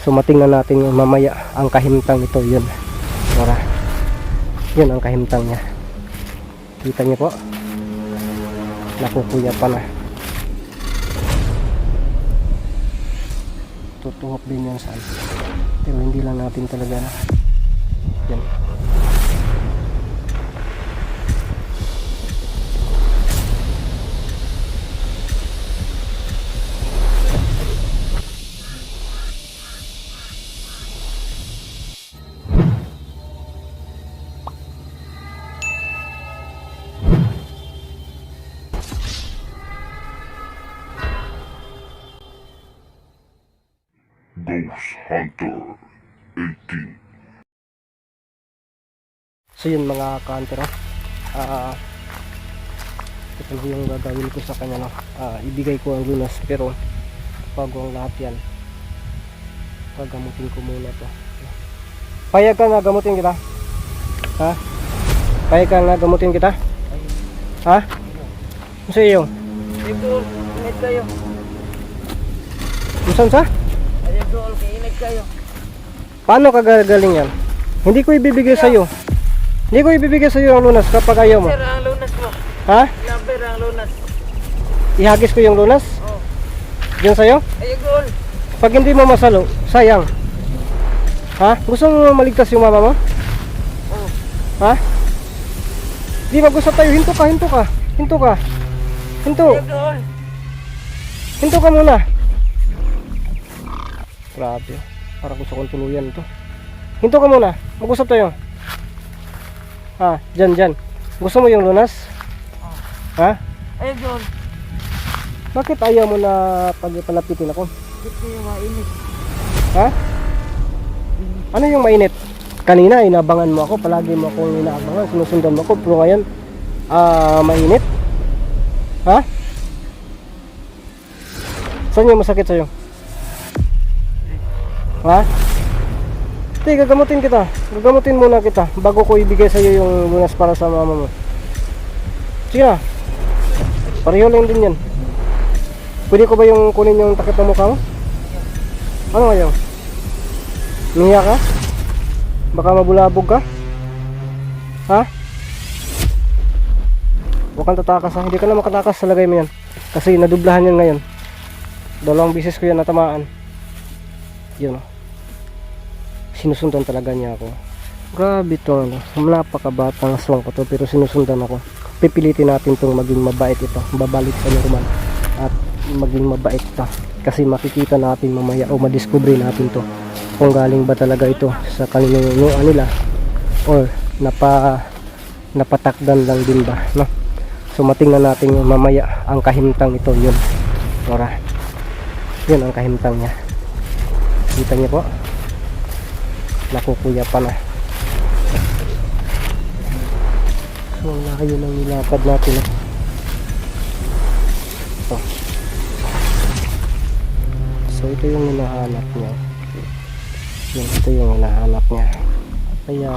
So matingnan natin yung mamaya ang kahimtang nito. Yun, para yun ang kahimtang niya. Kita niyo po, nakukuya pa na. Tutuhok din yan saan, pero hindi lang natin talaga na. Yan. Ghost Hunter 18. So yun mga ka-hunter, ito na yung gagawin ko sa kanya, no? Ibigay ko ang lunas, pero bago ang lahat yan, pagamutin ko muna to. Payag ka na gamutin kita? Ha? Payag ka na gamutin kita? Ha? Ano iyo? Idol, init kayo. Saan sa? Idol, init kayo. Paano ka gagaling yan? Hindi ko ibibigay sa'yo. Hindi ko ibibigay sa'yo ang lunas kapag ayaw mo. Sir, ang lunas mo. Ha? Number ang lunas. Ihagis ko yung lunas? Oh. Diyan sa'yo? Idol. Pag hindi mo masalo, sayang. Ha? Gusto mo maligtas yung mama mo? Oh. Ha? Di mag-usap tayo. Hinto ka, hinto ka. Hinto ka. Hinto. Idol. Hinto ka muna. Grabe. Parang gusto kong tuluyan ito. Hinto ka muna. Mag-usap tayo. Ha? Dyan. Gusto mo yung lunas? Ha? Idol. Bakit ayaw mo na palapitin ako? Bakit kayo mainit? Ha? Ano yung mainit? Kanina inabangan mo ako, palagi mo akong inaabangan, sinusundan mo ako, pero ngayon mainit? Ha? Saan yung masakit sa'yo? Ha? Hindi, gagamutin kita. Gagamutin muna kita bago ko ibigay sa'yo yung lunas para sa mama mo. Sige na. Pareho lang din yan. Pwede ko ba yung kunin yung takip ng mukha mo? Ano ngayon? Niya ka? Baka mabulabog ka? Ha? Huwag kang tatakas ha. Hindi ka na makatakas sa lagay mo yan. Kasi nadublahan yan ngayon. 2 beses ko yan natamaan. Yun o. Sinusundan talaga niya ako. Grabe to, ano. Napakabatang aswang ko to, pero sinusundan ako. Pipilitin natin itong maging mabait ito. Babalik sa normal. At maging mabait ta. Kasi makikita natin mamaya o madiscover natin to kung galing ba talaga ito sa kaninunuan nila or napatakdan lang din ba, no? So matingnan natin mamaya ang kahimtang ito. Yun, ora, yun ang kahimtang niya. Kita niyo po, nakukuya pa na. So layo ng nilakad natin, no? So ito yung hinahanap niya. Ito yung hinahanap niya. Kaya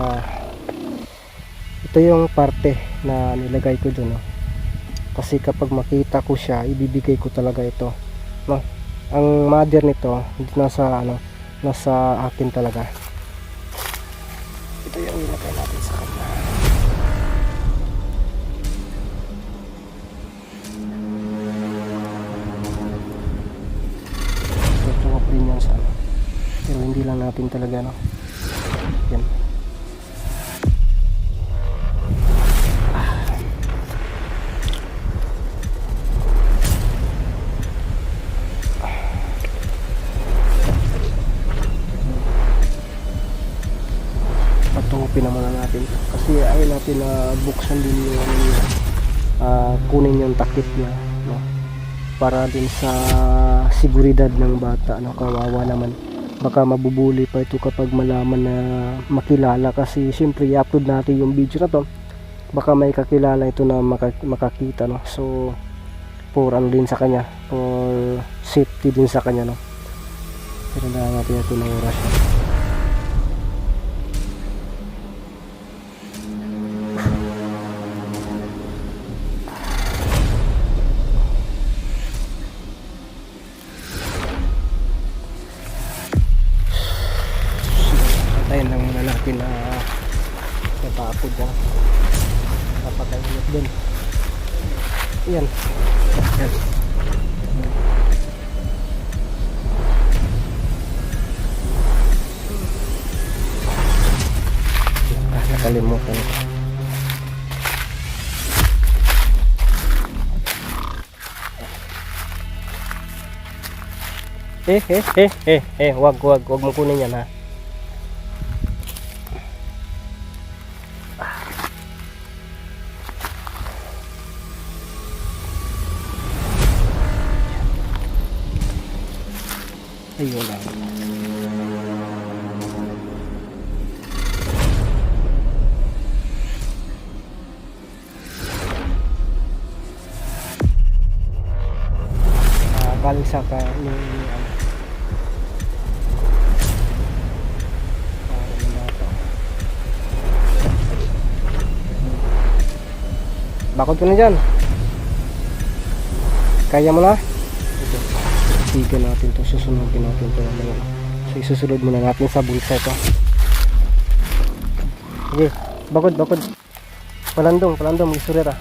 ito yung parte na nilagay ko dun, no? Kasi kapag makita ko siya, ibibigay ko talaga ito, no? Ang mother nito nasa nasa akin talaga. Ito yung nilagay natin sa kanya. Tutuwak din yan sa pero hindi lang natin talaga, no? Yan. Patuhupin naman na natin kasi ayaw natin na buksan din yung ano niya, kunin yung takip niya, no? Para din sa seguridad ng bata, no? Kawawa naman, baka mabubuli pa ito kapag malaman na makilala, kasi siyempre i-upload natin yung video na to, baka may kakilala ito na makakita, no? So for ano din sa kanya, for safety din sa kanya, no? Pero na natin ito ng oras. Patayin lang muna natin na napapod yan. Papatayin ulit dun. Yan. Yan. Nakalimutan ko. Wag mo kunin yan ha. Ayun lang. Galing sa yung ano. Bakod ko na dyan. Kaya mo na? Ito. Tigan natin to. Susunodin natin to. So isusunod muna natin sa bulsa ito. Sige. Bakod. Palandong. Isurira.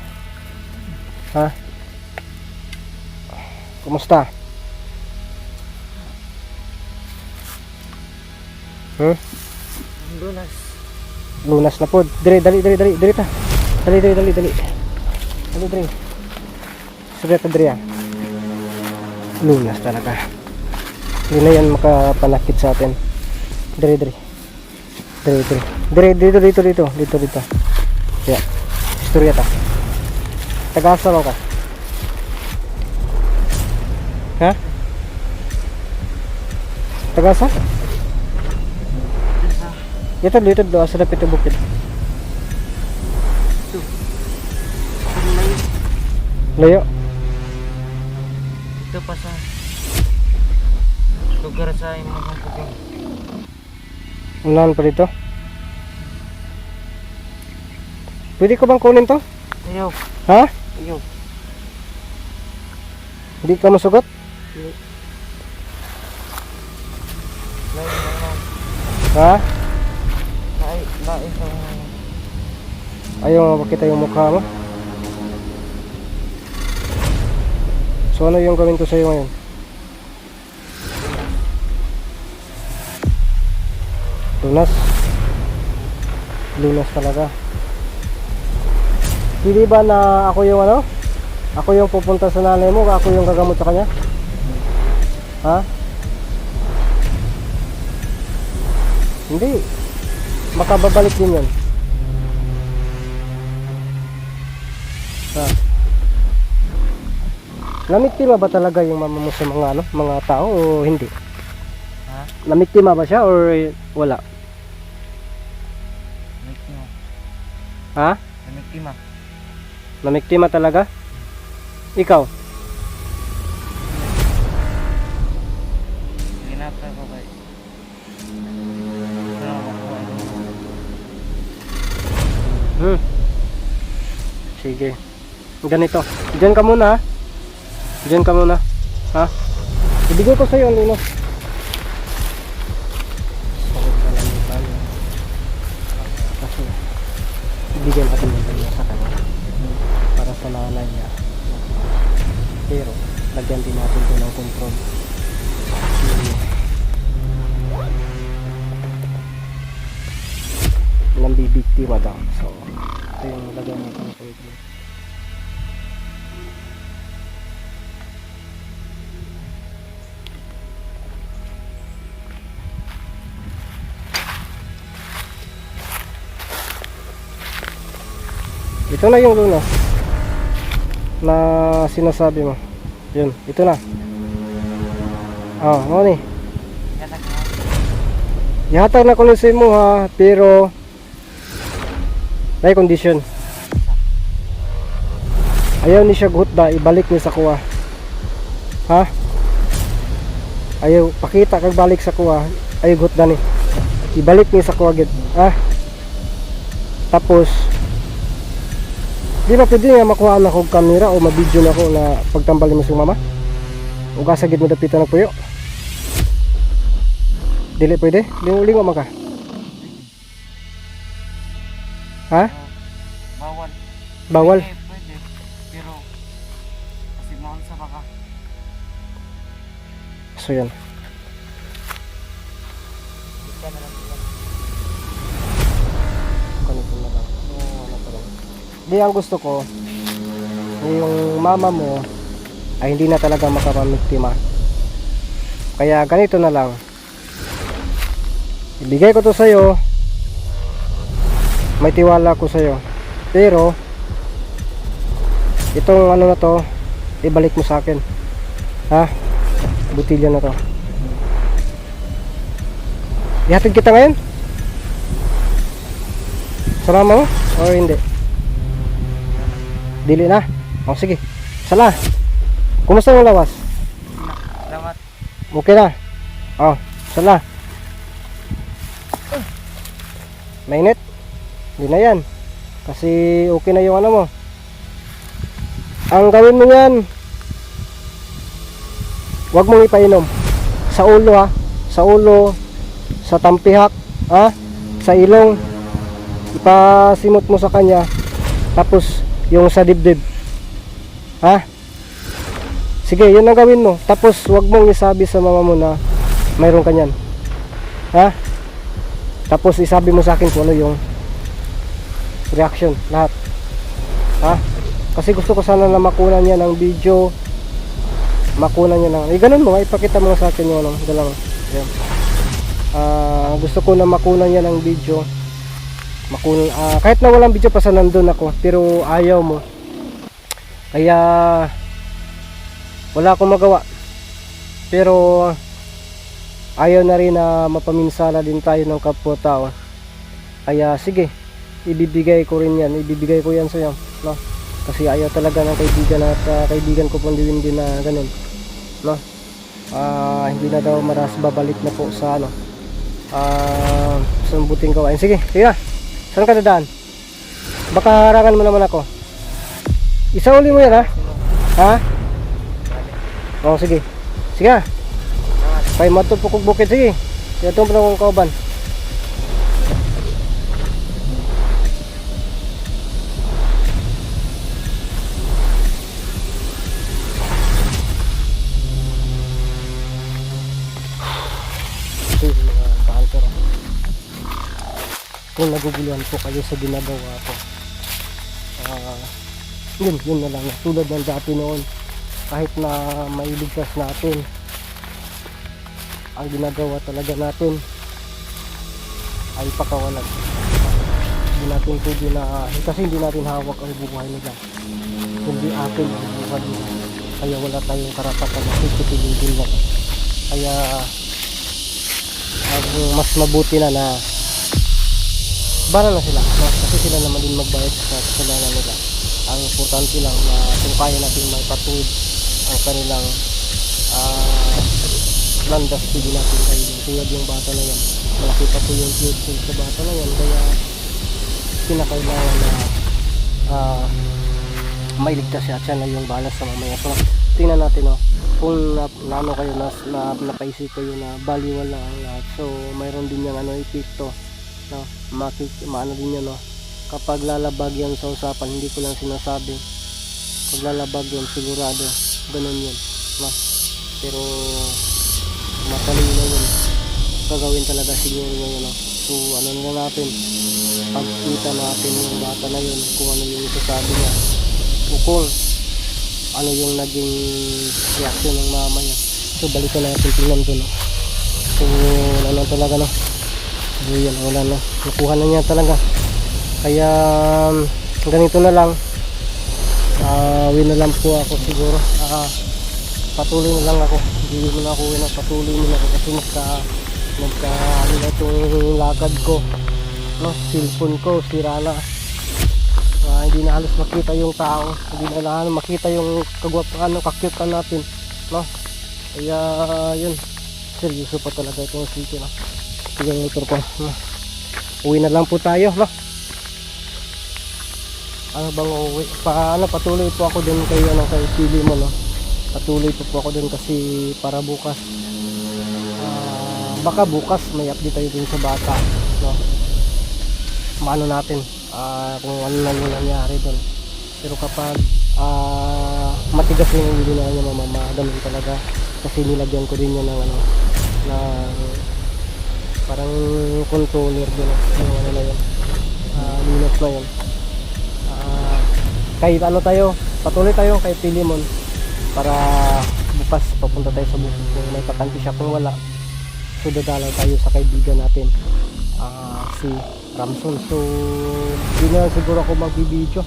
Ha? Kumusta? Lunas na po. Dali ta. Dali. Sulit na diri. Lunas talaga. Hindi na yan makapanakit sa atin. Diri. Dito. Yeah. Istorya ta. Tagasa mo ka. Ha? Tagasa? Dito doon sa lapit ng bukid. Layo. Ito pa sa lugar sa imong kuping. Unahan pa dito? Pwede ko bang kunin to? Ayaw. Ha? Ayaw. Hindi ka masugot? Ha? Ayaw mo makita yung mukha mo? So ano yung gawin ko sa'yo ngayon? Lunas talaga. Hindi ba na ako yung ano? Ako yung pupunta sa nanay mo, ako yung gagamot sa kanya? Ha? Hindi. Makababalik din yan. Ha? Namiktima ba talaga yung mama mo sa mga ano, mga tao o hindi? Ha? Namiktima ba siya or wala? Namiktima. Ha? Namiktima. Namiktima talaga? Ikaw? Ginapa ko kay. Sige. Ganito. Diyan ka muna ha. Diyan ka muna. Ha? Ibigay ko sa'yo ang linos. Sakit ka lang yung tayo. Kasi ibigay natin yung kanya sa kanya. Para sa nanay niya. Pero lagyan din natin ito ng control. Nang bibiktima daw. So ito yung lagyan natin ng control. Ito na yung lunas na sinasabi mo. Yun, ito na. Ano ni? Ihatag na ko ni sa mo ha, pero may condition. Ayaw ni siya gutda, ibalik ni sa kuha. Ha? Ayaw, pakita kag balik sa kuha. Ayaw gutda ni. Ibalik ni sa kuha gid. Ha? Tapos di ba pwede nga makuha na kong camera o mabidyo na ko na pagtambal mo sa mama? O kasagid mo dapitan ng puyo? Dili pwede? Lingo-lingo man ka? Ha? Bawal. Bawal? Pwede. Pero, kasi mahal sa baka. So yan. Isa na lang yan. Ganito na lang. Ano pa rin. Di, ang gusto ko, yung mama mo ay hindi na talaga makapamiktima. Kaya ganito na lang. Ibigay ko to sa'yo. May tiwala ko sa'yo. Pero, itong ano na to, ibalik mo sa akin. Ha? Butilya na to. Ihatid kita ngayon? Sama mo? O hindi? Dili na? O sige. Sala. Kumusta yung lawas? Salamat. Okay na? O, sala. Mainit? Hindi na yan. Kasi okay na yung ano mo. Ang gawin mo yan, huwag mong ipainom. Sa ulo ha. Sa ulo, sa tampihak, ha? Sa ilong. Ipasimot mo sa kanya. Tapos, yung sa dibdib. Ha? Sige, yun ang gawin mo. Tapos, huwag mong isabi sa mama mo na mayroon ka niyan. Ha? Tapos, isabi mo sa akin kung ano yung reaction. Lahat. Ha? Kasi gusto ko sana na makunan niya ng video. Makunan niya ng... ganun mo, ipakita mo sa akin yung ano. Dalang. Yan. Gusto ko na makunan niya ng video. Kahit na walang video pa sa nandun ako, pero ayaw mo. Kaya wala akong magawa. Pero ayaw na rin na mapaminsala din tayo ng kapwa-tao. Kaya sige, ibibigay ko rin yan. Ibibigay ko yan sa'yo, no? Kasi ayaw talaga ng kaibigan at kaibigan ko pong din na ganun, no? Hindi na daw maras babalik na po sa ano, sambuting kawain. Sige, sige na. Saan ka dadaan? Baka harangan mo naman ako. Isauli mo yan, ha? Ha? Oo, sige. Sige na. Kaya matupukog bukid. Sige. Kaya tumpo na kong kauban. Sige, mga ka-hunter. Kung naguguluhan po kayo sa ginagawa ko, yun na lang, tulad ng dati noon, kahit na mailigtas natin, ang ginagawa talaga natin ay pakawalan. Hindi natin pwede na, kasi hindi natin hawak ang buhay nila, hindi atin ang buhay nila, kaya wala tayong karapatan na sikitigil nila. Kaya ang mas mabuti na bara na sila, no? Kasi sila naman din magbayad sa kasalanan nila. Ang importante lang na kung kaya natin maipatuwid ang kanilang landas, pwede natin kayo tulad yung bata na yan. Malaki pa po yung future sa bata na yan, kaya kinakailangan na mailigtas siya at siya na yung balas sa mamaya. So tingnan natin, no? Kung naano kayo napaisip kayo na baliwala ang lahat, so mayroon din yung epekto, no? Maano din yan, no? Kapag lalabag yan sa usapan, hindi ko lang sinasabi, pag lalabag yan sigurado ganun yun, no? Pero matalino yun, gagawin talaga siguro yun, no? So ano na natin, pagkita natin yung bata na yun, kung ano yung isasabi niya o kung ano yung naging reaction ng mama niya. So balikan natin, tingnan doon, no? So ano talaga, no? So yan, wala na, nakuha na niya talaga. Kaya ganito na lang, uwi na lang po ako siguro. Patuloy na lang ako, hindi mo na ako uwi na, patuloy na ako kasi ano na itong lakad ko, no? Cellphone ko sira na, hindi na halos makita yung tao, hindi na makita yung kagwapan, kakyutan natin, no? Kaya yun, seryoso pa talaga itong city, no? Sige, motor ko, no? Uwi na lang po tayo, no? Ano bang uwi? Patuloy po ako din kay Pili mo, no? Patuloy po ako din kasi para bukas, baka bukas may update tayo din sa bata, no? Maano natin, kung ano na yung nangyari doon. Pero kapag matigas yung hindi na kanya mamamagamin talaga, kasi nilagyan ko din yan ng ano, ng parang controller din yung ano na yun, linux na yun. Kahit ano tayo, patuloy tayo kay Pilimon para bukas papunta tayo sa bukid kung may pakanti siya. Kung wala, so dadalaw tayo sa kaibigan natin, si Ramson. So hindi na lang siguro ako magbibideo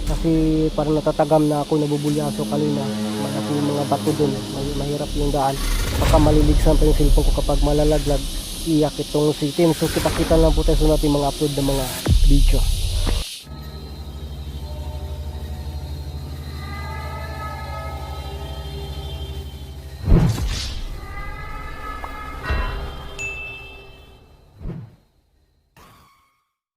kasi parang natatagam na ako, nabubulyaso kanina. Malaki yung mga bato dun, mahirap yung daan, baka maliligsan pa yung cellphone ko kapag malalaglag, iyak itong si Tim. So kita-kita lang po tayo sa natin mga upload ng mga video.